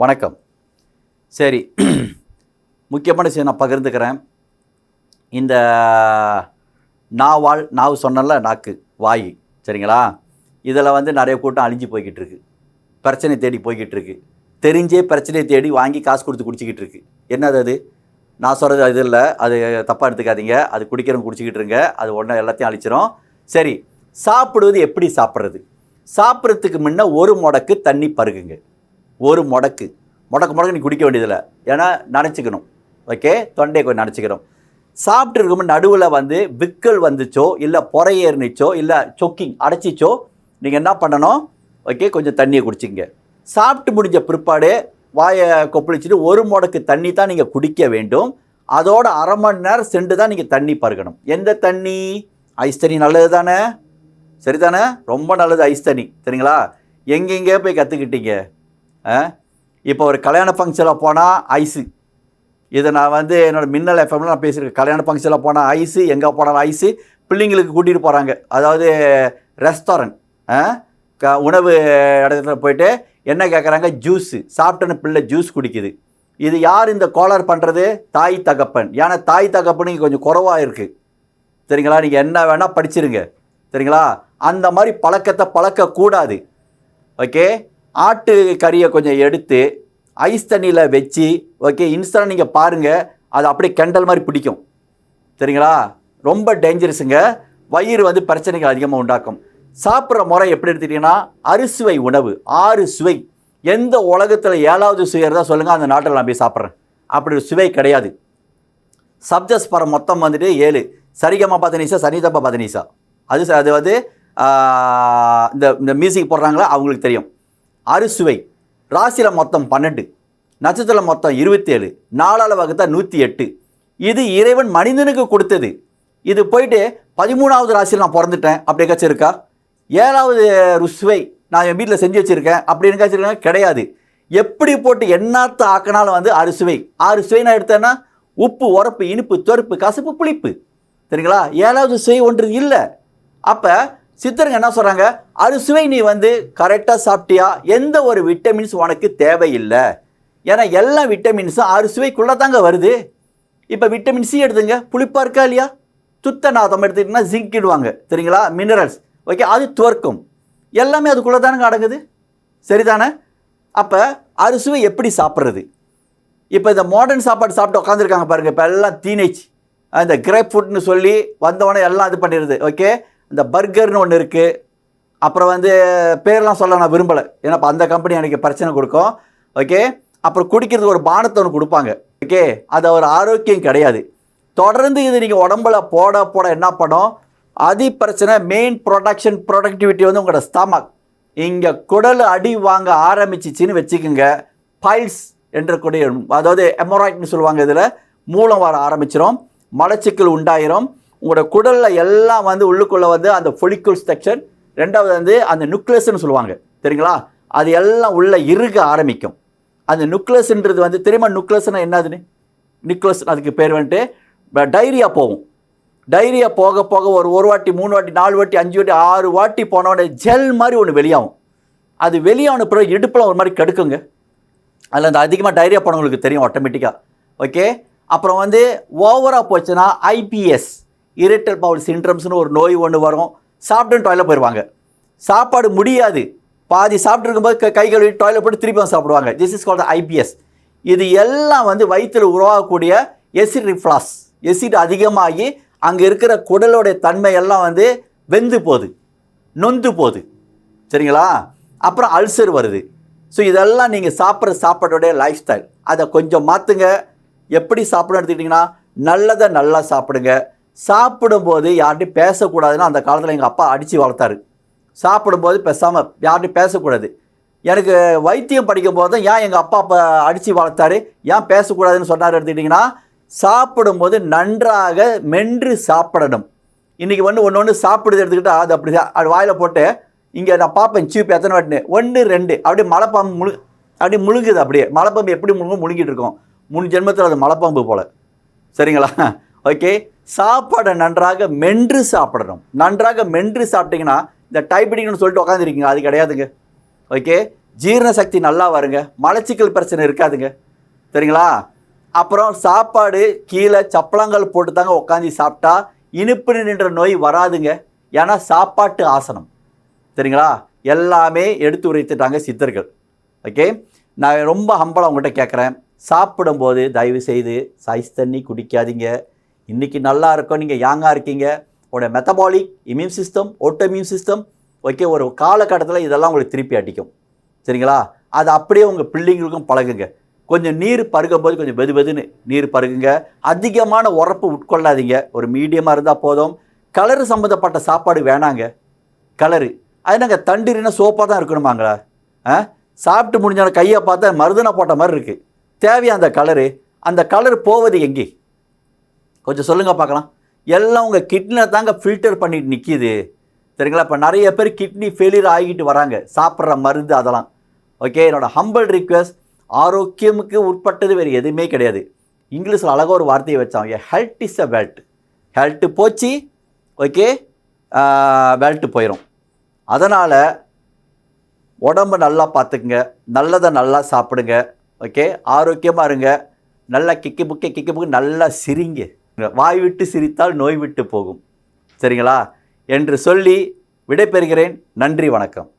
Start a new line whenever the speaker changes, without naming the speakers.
வணக்கம். சரி, முக்கியமான விஷயம் நான் பகிர்ந்துக்கிறேன். இந்த நாவு சொன்னல, நாக்கு, வாய், சரிங்களா? இதில் வந்து நிறைய கூட்டம் அழிஞ்சு போய்கிட்டு இருக்கு. பிரச்சனை தேடி போய்கிட்டு இருக்கு. தெரிஞ்சே பிரச்சனையை தேடி வாங்கி காசு கொடுத்து குடிச்சிக்கிட்டு இருக்கு. என்னது அது? நான் சொல்கிறது அது இல்லை, அது தப்பாக எடுத்துக்காதீங்க. அது குடிக்கிறவங்க குடிச்சிக்கிட்டு இருங்க, அது உடனே எல்லாத்தையும் அழிச்சிரும். சரி, சாப்பிடுவது எப்படி சாப்பிட்றது? சாப்பிட்றதுக்கு முன்ன ஒரு முடக்கு தண்ணி பருகுங்க. ஒரு முடக்கு நீ குடிக்க வேண்டியதில்லை, ஏன்னா நினச்சிக்கணும். ஓகே, தொண்டையை கொஞ்சம் நினச்சிக்கணும். சாப்பிட்டு இருக்கும்போது நடுவில் வந்து விக்கல் வந்துச்சோ, இல்லை பொறை ஏறிச்சோ, இல்லை சொக்கிங் அடைச்சிச்சோ, நீங்கள் என்ன பண்ணணும்? ஓகே, கொஞ்சம் தண்ணியை குடிச்சிங்க. சாப்பிட்டு முடிஞ்ச பிற்பாடு வாயை கொப்பளிச்சுட்டு ஒரு முடக்கு தண்ணி தான் நீங்கள் குடிக்க வேண்டும். அதோட அரை மணி நேரம் சென்று தான் நீங்கள் தண்ணி பருகணும். எந்த தண்ணி? ஐஸ் தண்ணி நல்லது தானே? சரி தானே? ரொம்ப நல்லது ஐஸ் தண்ணி, சரிங்களா? எங்கெங்கே போய் கற்றுக்கிட்டீங்க? இப்போ ஒரு கல்யாண ஃபங்க்ஷனில் போனால் ஐஸு, இதை நான் வந்து என்னோடய மின்னல் எஃப்எம்ல நான் பேசியிருக்கேன். கல்யாண ஃபங்க்ஷனில் போனால் ஐஸு, எங்கே போனாலும் ஐஸு. பிள்ளைங்களுக்கு கூட்டிகிட்டு போகிறாங்க, அதாவது ரெஸ்டாரண்ட், உணவு இடத்துல போயிட்டு என்ன கேட்குறாங்க? ஜூஸு. சாப்பிட்டோன்னு பிள்ளை ஜூஸ் குடிக்குது. இது யார் இந்த கோளாறு பண்ணுறது? தாய் தகப்பன். ஏன்னா தாய் தகப்பனுக்கு கொஞ்சம் குறைவாக இருக்குது, சரிங்களா? நீங்கள் என்ன வேணால் படிச்சிருங்க, சரிங்களா? அந்த மாதிரி பழக்கத்தை பழக்கக்கூடாது. ஓகே, ஆட்டு கறியை கொஞ்சம் எடுத்து ஐஸ் தண்ணியில் வச்சு, ஓகே, இன்ஸ்டன்ட் நீங்கள் பாருங்கள், அது அப்படியே கெண்டல் மாதிரி பிடிக்கும், சரிங்களா? ரொம்ப டேஞ்சரஸுங்க. வயிறு வந்து பிரச்சனைகள் அதிகமாக உண்டாக்கும். சாப்பிட்ற முறை எப்படி எடுத்துக்கிட்டிங்கன்னா, அறுசுவை உணவு, 6 சுவை. எந்த உலகத்தில் 7வது சுவை இருந்தால் சொல்லுங்கள், அந்த நாட்டில் நான் போய் சாப்பிட்றேன். அப்படி ஒரு சுவை கிடையாது. சப்ஜஸ்பரம் மொத்தம் வந்துட்டு 7. சரிகமா பதனிசா, சனிதப்பா பதனிசா. அது வந்து இந்த மியூசிக் போடுறாங்களா அவங்களுக்கு தெரியும். அறுசுவை. ராசியில் மொத்தம் 12, நட்சத்திரம் மொத்தம் 27, நாளால் வகுத்தா 108. இது இறைவன் மனிதனுக்கு கொடுத்தது. இது போயிட்டு 13வது ராசியில் நான் பிறந்துட்டேன் அப்படி எங்காச்சும் இருக்கா? 7வது ருசுவை நான் என் வீட்டில் செஞ்சு வச்சுருக்கேன் அப்படி எங்காச்சும் இருக்கா? கிடையாது. எப்படி போட்டு எண்ணாத்த ஆக்கினாலும் வந்து அறுசுவை. 6 சுவை நான் எடுத்தேன்னா உப்பு, உரப்பு, இனிப்பு, துவர்ப்பு, கசப்பு, புளிப்பு, சரிங்களா? 7வது சுவை ஒன்று இல்லை. அப்போ சித்தருங்க என்ன சொல்கிறாங்க? அறுசுவை நீ வந்து கரெக்டாக சாப்பிட்டியா, எந்த ஒரு விட்டமின்ஸ் உனக்கு தேவையில்லை. ஏன்னா எல்லா விட்டமின்ஸும் அறுசுவைக்குள்ளே தாங்க வருது. இப்போ விட்டமின் சி எடுத்துங்க, புளிப்பாக இருக்கா இல்லையா? துத்தநாதம் எடுத்துக்கிட்டிங்கன்னா ஜிங்கிடுவாங்க, சரிங்களா? மினரல்ஸ், ஓகே, அது துவர்க்கும். எல்லாமே அதுக்குள்ளே தானங்க அடங்குது, சரிதானே? அப்போ அறுசுவை எப்படி சாப்பிட்றது? இப்போ இந்த மாடர்ன் சாப்பாடு சாப்பிட்டு உட்காந்துருக்காங்க பாருங்கள். இப்போ எல்லாம் டீனேஜ், இந்த கிரேப் ஃபுட்னு சொல்லி வந்தவொடனே எல்லாம் இது பண்ணிடுது. ஓகே, இந்த பர்கர்னு ஒன்று இருக்குது. அப்புறம் வந்து பேரெலாம் சொல்ல நான் விரும்பலை, ஏன்னா இப்போ அந்த கம்பெனி எனக்கு பிரச்சனை கொடுக்கும். ஓகே, அப்புறம் குடிக்கிறதுக்கு ஒரு பானத்தை ஒன்று கொடுப்பாங்க. ஓகே, அது ஒரு ஆரோக்கியம் கிடையாது. தொடர்ந்து இது நீங்கள் உடம்புல போட என்ன பண்ணும்? அதி பிரச்சனை. மெயின் ப்ரொடக்டிவிட்டி வந்து உங்களோட ஸ்டமக். இங்கே குடல் அடி வாங்க ஆரம்பிச்சிச்சின்னு வச்சுக்கோங்க. பைல்ஸ் என்ற கூடிய, அதாவது எமோராய்ட்னு சொல்லுவாங்க, இதில் மூலம் வர ஆரம்பிச்சிடும், மலச்சிக்கல் உண்டாயிரும். உங்களோட குடலில் எல்லாம் வந்து உள்ளுக்குள்ளே வந்து அந்த ஃபொலிக்குல் ஸ்ட்ரக்சர், ரெண்டாவது வந்து அந்த நியூக்ளியஸ்ன்னு சொல்லுவாங்க, சரிங்களா? அது எல்லாம் உள்ளே இறுக ஆரம்பிக்கும். அந்த நியூக்ளியஸ்ன்றது வந்து தெரியுமா? நியூக்ளியஸ்னால் என்னதுன்னு? நியூக்ளியஸ் அதுக்கு பேர் வந்துட்டு டைரியா போகும். டைரியா போக போக ஒரு வாட்டி, 3 வாட்டி, 4 வாட்டி, 5 வாட்டி, 6 வாட்டி போனோடனே ஜெல் மாதிரி ஒன்று வெளியாகும். அது வெளியான பிறகு இடுப்பில் ஒரு மாதிரி கடுக்குங்க. அதில் அந்த அதிகமாக டைரியா போனவங்களுக்கு தெரியும் ஆட்டோமேட்டிக்காக. ஓகே, அப்புறம் வந்து ஓவராக போச்சுன்னா ஐபிஎஸ், இரிட்டல் பவுல் சிண்ட்ரம்ஸ்னு ஒரு நோய் ஒன்று வரும். சாப்பிட்டு டாய்லெட் போயிடுவாங்க. சாப்பாடு முடியாது, பாதி சாப்பிட்டு இருக்கும்போது கை கழுவி டாய்லெட் போட்டு திருப்பி சாப்பிடுவாங்க. This is called IPS. இது எல்லாம் வந்து வயிற்றில் உருவாகக்கூடிய எசிட் ரிஃப்ளாஸ். எசிட் அதிகமாகி அங்கே இருக்கிற குடலோடைய தன்மையெல்லாம் வந்து வெந்து போகுது, நொந்து போகுது, சரிங்களா? அப்புறம் அல்சர் வருது. ஸோ இதெல்லாம் நீங்கள் சாப்பிட்ற சாப்பாடோடைய லைஃப் ஸ்டைல், அதை கொஞ்சம் மாற்றுங்க. எப்படி சாப்பிடணும் எடுத்துக்கிட்டிங்கன்னா, நல்லதை நல்லா சாப்பிடுங்க. சாப்பிடும்போது யார்கிட்டையும் பேசக்கூடாதுன்னு அந்த காலத்தில் எங்கள் அப்பா அடித்து வளர்த்தாரு. சாப்பிடும்போது பேசாமல் யார்கிட்டையும் பேசக்கூடாது. எனக்கு வைத்தியம் படிக்கும் போது தான் ஏன் எங்கள் அப்பா அடித்து வளர்த்தாரு, ஏன் பேசக்கூடாதுன்னு சொன்னார் எடுத்துக்கிட்டிங்கன்னா, சாப்பிடும்போது நன்றாக மென்று சாப்பிடணும். இன்றைக்கி ஒன்று சாப்பிடுது எடுத்துக்கிட்டால் அது அப்படி அது வாயில் போட்டு இங்கே நான் பார்ப்பேன் சீப் எத்தனை வாட்டினு 1 2 அப்படியே மலைப்பாம்பு அப்படி முழுங்குது. அப்படியே மலைப்பாம்பு எப்படி முழுங்கிட்டு இருக்கோம்? 3 ஜென்மத்தில் அது மலைப்பாம்பு போல், சரிங்களா? ஓகே, சாப்பாடை நன்றாக மென்று சாப்பிடணும். நன்றாக மென்று சாப்பிட்டிங்கன்னா இந்த டைப்டிங்னு சொல்லிட்டு உட்காந்துருக்கீங்க, அது கிடையாதுங்க. ஓகே, ஜீரண சக்தி நல்லா வருங்க, மலச்சிக்கல் பிரச்சனை இருக்காதுங்க. சரிங்களா? அப்புறம் சாப்பாடு கீழே சப்பளங்கள் போட்டு தாங்க உட்காந்து சாப்பிட்டா இனிப்பு நின்ற நோய் வராதுங்க. ஏன்னா சாப்பாட்டு ஆசனம். சரிங்களா? எல்லாமே எடுத்து உரைத்துட்டாங்க சித்தர்கள். ஓகே, நான் ரொம்ப ஹம்பலாக உங்கள்கிட்ட கேட்குறேன், சாப்பிடும்போது தயவு செய்து ஐஸ் தண்ணி குடிக்காதீங்க. இன்றைக்கி நல்லா இருக்கும், நீங்கள் யாங்காக இருக்கீங்க, உங்களோட மெத்தபாலிக் இம்யூன் சிஸ்டம், ஓட்டோமியூன் சிஸ்டம், ஓகே, ஒரு காலகட்டத்தில் இதெல்லாம் உங்களுக்கு திருப்பி அடிக்கும். சரிங்களா? அது அப்படியே உங்கள் பிள்ளைங்களுக்கும் பழகுங்க. கொஞ்சம் நீர் பருகும்போது கொஞ்சம் வெதுன்னு நீர் பருகுங்க. அதிகமான உரப்பு உட்கொள்ளாதீங்க, ஒரு மீடியமாக இருந்தால் போதும். கலரு சம்மந்தப்பட்ட சாப்பாடு வேணாங்க. கலரு அது நாங்கள் தண்டிரினா சோப்பாக தான் இருக்கணுமாங்களா? சாப்பிட்டு முடிஞ்சாலும் கையை பார்த்தா மருதனை போட்ட மாதிரி இருக்குது. தேவையா அந்த கலரு? அந்த கலர் போவது எங்கே? கொஞ்சம் சொல்லுங்கள் பார்க்கலாம். எல்லாம் உங்கள் கிட்னியை தாங்க ஃபில்டர் பண்ணிட்டு நிற்கிது. சரிங்களா? இப்போ நிறைய பேர் கிட்னி ஃபெயிலியர் ஆகிட்டு வராங்க, சாப்பிட்ற மருந்து அதெல்லாம். ஓகே, என்னோட ஹம்பிள் ரிக்வெஸ்ட், ஆரோக்கியமுக்கு உட்பட்டது வேறு எதுவுமே கிடையாது. இங்கிலீஷில் அழகாக ஒரு வார்த்தையை வச்சாங்க, health is a wealth. Health போச்சு, ஓகே, வெல்த்து போயிடும். அதனால் உடம்பு நல்லா பார்த்துக்குங்க, நல்லதை நல்லா சாப்பிடுங்க. ஓகே, ஆரோக்கியமாக இருங்க, நல்லா கிக்கு புக்கு நல்லா சிரிங்க. வாய் விட்டு சிரித்தால் நோய் விட்டு போகும். சரிங்களா? என்று சொல்லி விடைபெறுகிறேன். நன்றி, வணக்கம்.